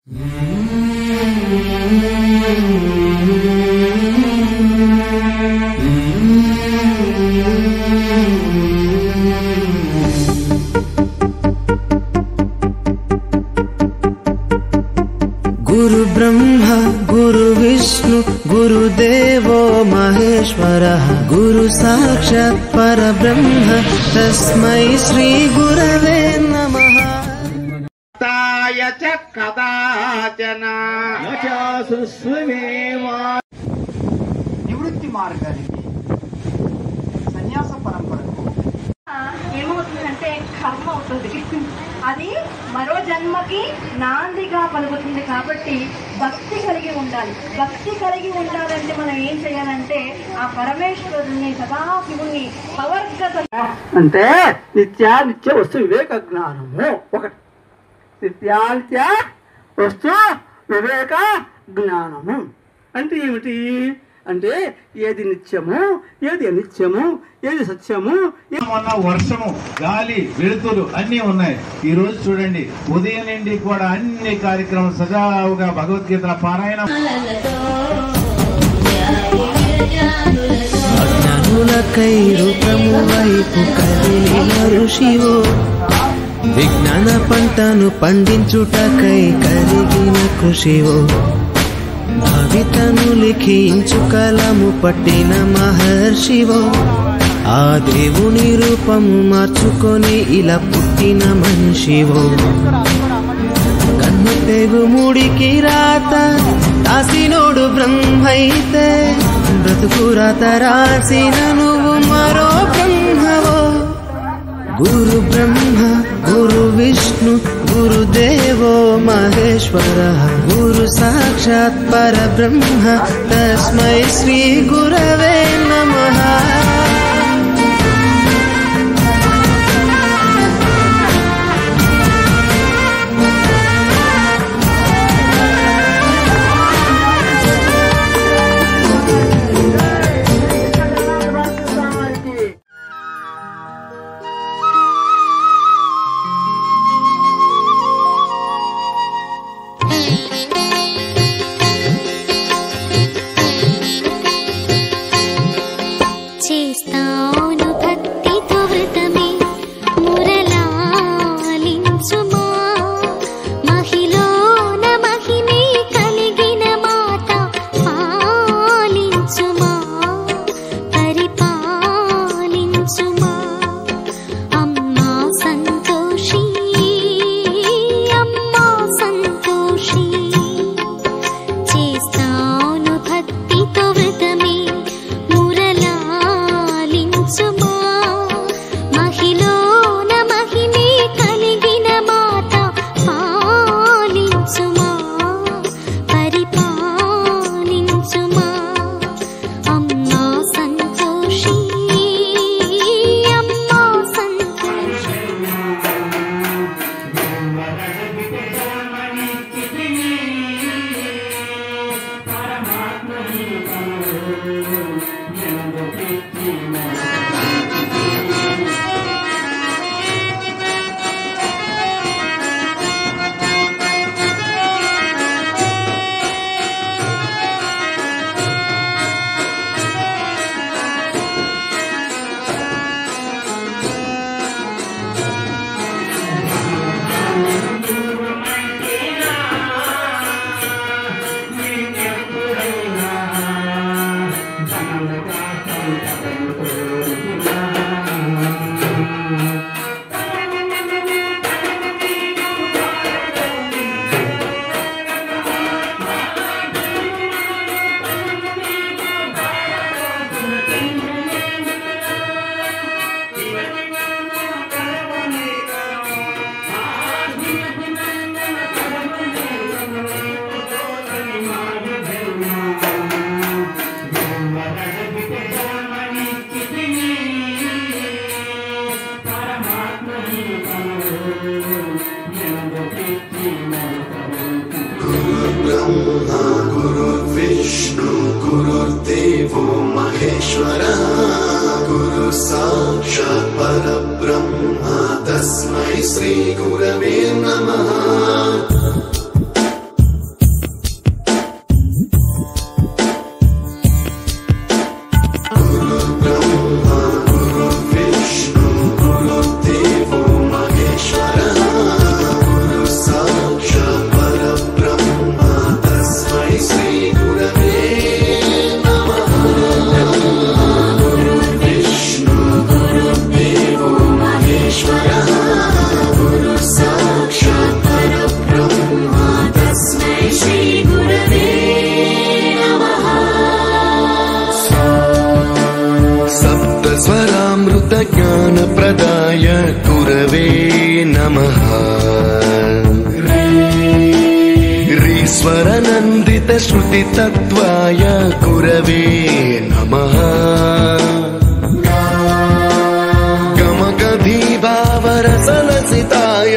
गुरु ब्रह्मा गुरु विष्णु गुरुदेवो महेश्वरः गुरु साक्षात् परब्रह्म तस्मै श्री गुरवे नमः। నివృత్తి మార్గానికి సన్యాస పరంపరకు ఏమవుతుందంటే కర్మ అవుతుంది, అది మరో జన్మకి నాందిగా పలుకుతుంది. కాబట్టి భక్తి కలిగి ఉండాలి. భక్తి కలిగి ఉండాలంటే మనం ఏం చేయాలంటే ఆ పరమేశ్వరుని సదాశివుని పవర్గత అంటే నిత్య వస్తు వివేక జ్ఞానము ఒకటి. నిత్య వస్తు వివేక జ్ఞానము అంటే ఏమిటి అంటే ఏది నిత్యము, ఏది అనిత్యము, ఏది సత్యము. మొన్న వర్షము, గాలి, వెలుతురు అన్నీ ఉన్నాయి. ఈ రోజు చూడండి, ఉదయం నుండి కూడా అన్ని కార్యక్రమాలు సజావుగా భగవద్గీత పారాయణం. అజ్ఞానులకై రూపము వైపు కదిలిన ఋషివో, విజ్ఞాన పంటను పండించుటకై కరిగిన కృషివో, భవితను లిఖించు కలము పట్టిన మహర్షివో, ఆ దేవుని రూపము మార్చుకొని ఇలా పుట్టిన మనిషివో, కన్ను తెగు ముడికి రాత రాసినోడు బ్రహ్మైతే, బ్రతుకు రాత రాసిన నువ్వు మరో బ్రహ్మవో. गुरु ब्रह्मा गुरु विष्णु गुरुदेवो महेश्वरः गुरु साक्षात् परब्रह्म तस्मै श्री गुरवे नमः। गुरुर्देवो महेश्वरः गुरु साक्षात् परब्रह्म तस्मै श्री गुरवे नमः। स्वरनन्दित श्रुतितत्त्वाय गुरवे नमः गमगभीभावरसलसिताय